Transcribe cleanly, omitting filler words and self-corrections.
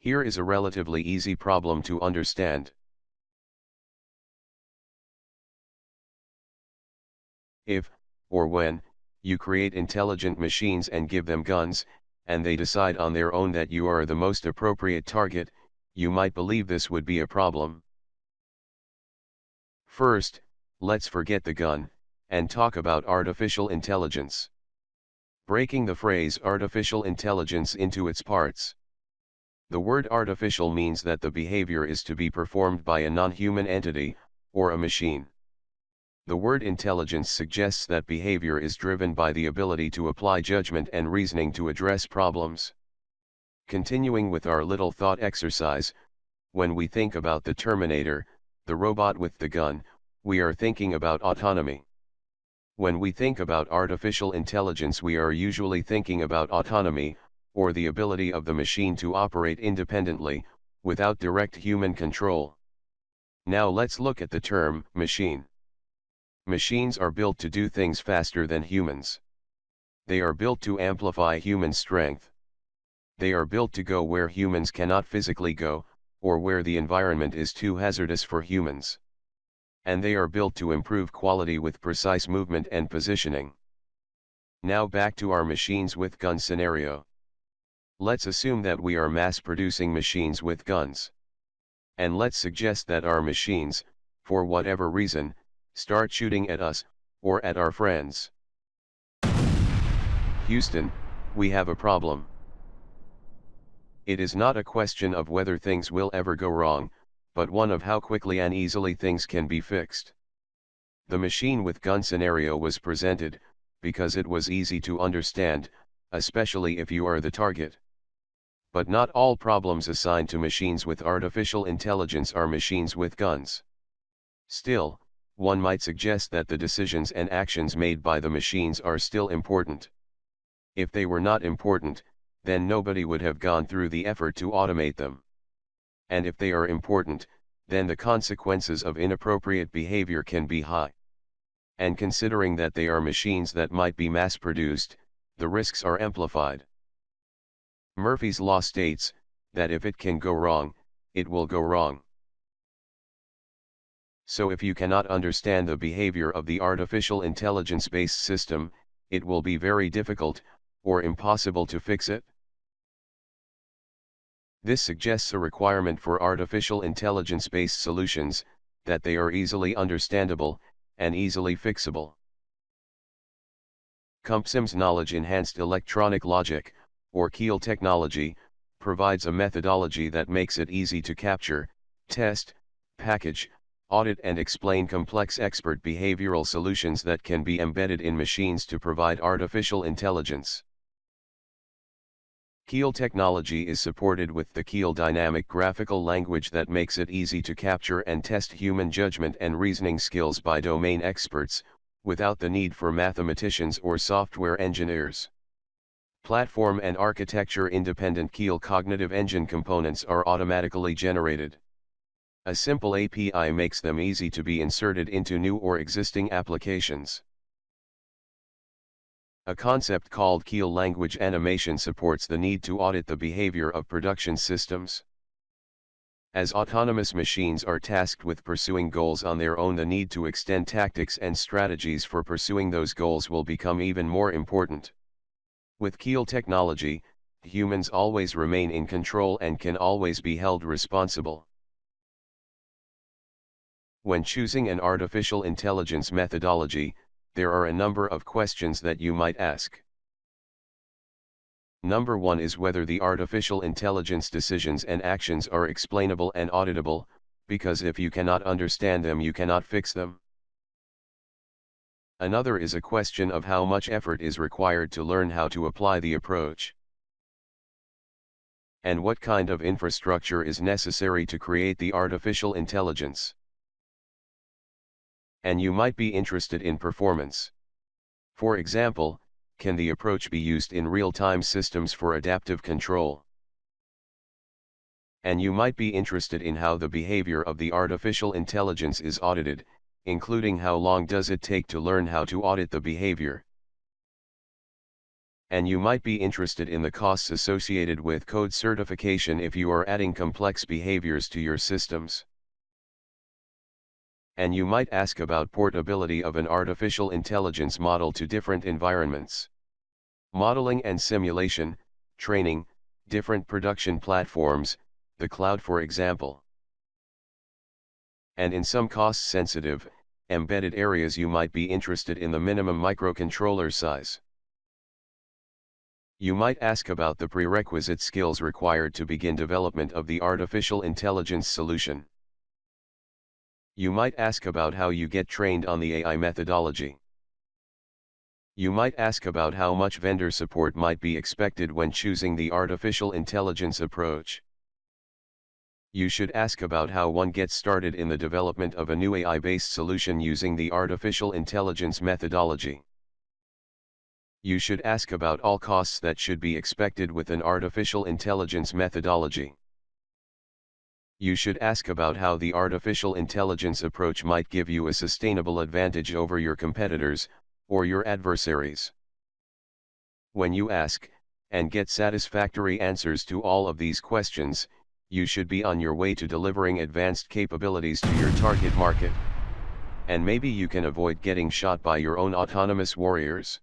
Here is a relatively easy problem to understand. If, or when, you create intelligent machines and give them guns, and they decide on their own that you are the most appropriate target, you might believe this would be a problem. First, let's forget the gun, and talk about artificial intelligence. Breaking the phrase artificial intelligence into its parts. The word artificial means that the behavior is to be performed by a non-human entity, or a machine. The word intelligence suggests that behavior is driven by the ability to apply judgment and reasoning to address problems. Continuing with our little thought exercise, when we think about the Terminator, the robot with the gun, we are thinking about autonomy. When we think about artificial intelligence, we are usually thinking about autonomy, or the ability of the machine to operate independently, without direct human control. Now let's look at the term machine. Machines are built to do things faster than humans. They are built to amplify human strength. They are built to go where humans cannot physically go, or where the environment is too hazardous for humans. And they are built to improve quality with precise movement and positioning. Now back to our machines with guns scenario. Let's assume that we are mass-producing machines with guns. And let's suggest that our machines, for whatever reason, start shooting at us, or at our friends. Houston, we have a problem. It is not a question of whether things will ever go wrong, but one of how quickly and easily things can be fixed. The machine with gun scenario was presented, because it was easy to understand, especially if you are the target. But not all problems assigned to machines with artificial intelligence are machines with guns. Still, one might suggest that the decisions and actions made by the machines are still important. If they were not important, then nobody would have gone through the effort to automate them. And if they are important, then the consequences of inappropriate behavior can be high. And considering that they are machines that might be mass-produced, the risks are amplified. Murphy's Law states that if it can go wrong, it will go wrong. So if you cannot understand the behavior of the artificial intelligence-based system, it will be very difficult, or impossible to fix it. This suggests a requirement for artificial intelligence-based solutions, that they are easily understandable, and easily fixable. CUMPSIM's knowledge-enhanced electronic logic, or KEEL technology, provides a methodology that makes it easy to capture, test, package, audit and explain complex expert behavioral solutions that can be embedded in machines to provide artificial intelligence. KEEL technology is supported with the KEEL dynamic graphical language that makes it easy to capture and test human judgment and reasoning skills by domain experts, without the need for mathematicians or software engineers. Platform and architecture independent KEEL cognitive engine components are automatically generated. A simple API makes them easy to be inserted into new or existing applications. A concept called KEEL language animation supports the need to audit the behavior of production systems. As autonomous machines are tasked with pursuing goals on their own, the need to extend tactics and strategies for pursuing those goals will become even more important. With KEEL technology, humans always remain in control and can always be held responsible. When choosing an artificial intelligence methodology, there are a number of questions that you might ask. Number 1 is whether the artificial intelligence decisions and actions are explainable and auditable, because if you cannot understand them, you cannot fix them. Another is a question of how much effort is required to learn how to apply the approach. And what kind of infrastructure is necessary to create the artificial intelligence. And you might be interested in performance. For example, can the approach be used in real-time systems for adaptive control? And you might be interested in how the behavior of the artificial intelligence is audited, including how long does it take to learn how to audit the behavior. And you might be interested in the costs associated with code certification if you are adding complex behaviors to your systems. And you might ask about portability of an artificial intelligence model to different environments. Modeling and simulation, training, different production platforms, the cloud for example. And in some cost-sensitive, embedded areas you might be interested in the minimum microcontroller size. You might ask about the prerequisite skills required to begin development of the artificial intelligence solution. You might ask about how you get trained on the AI methodology. You might ask about how much vendor support might be expected when choosing the artificial intelligence approach. You should ask about how one gets started in the development of a new AI-based solution using the artificial intelligence methodology. You should ask about all costs that should be expected with an artificial intelligence methodology. You should ask about how the artificial intelligence approach might give you a sustainable advantage over your competitors, or your adversaries. When you ask, and get satisfactory answers to all of these questions, you should be on your way to delivering advanced capabilities to your target market. And maybe you can avoid getting shot by your own autonomous warriors.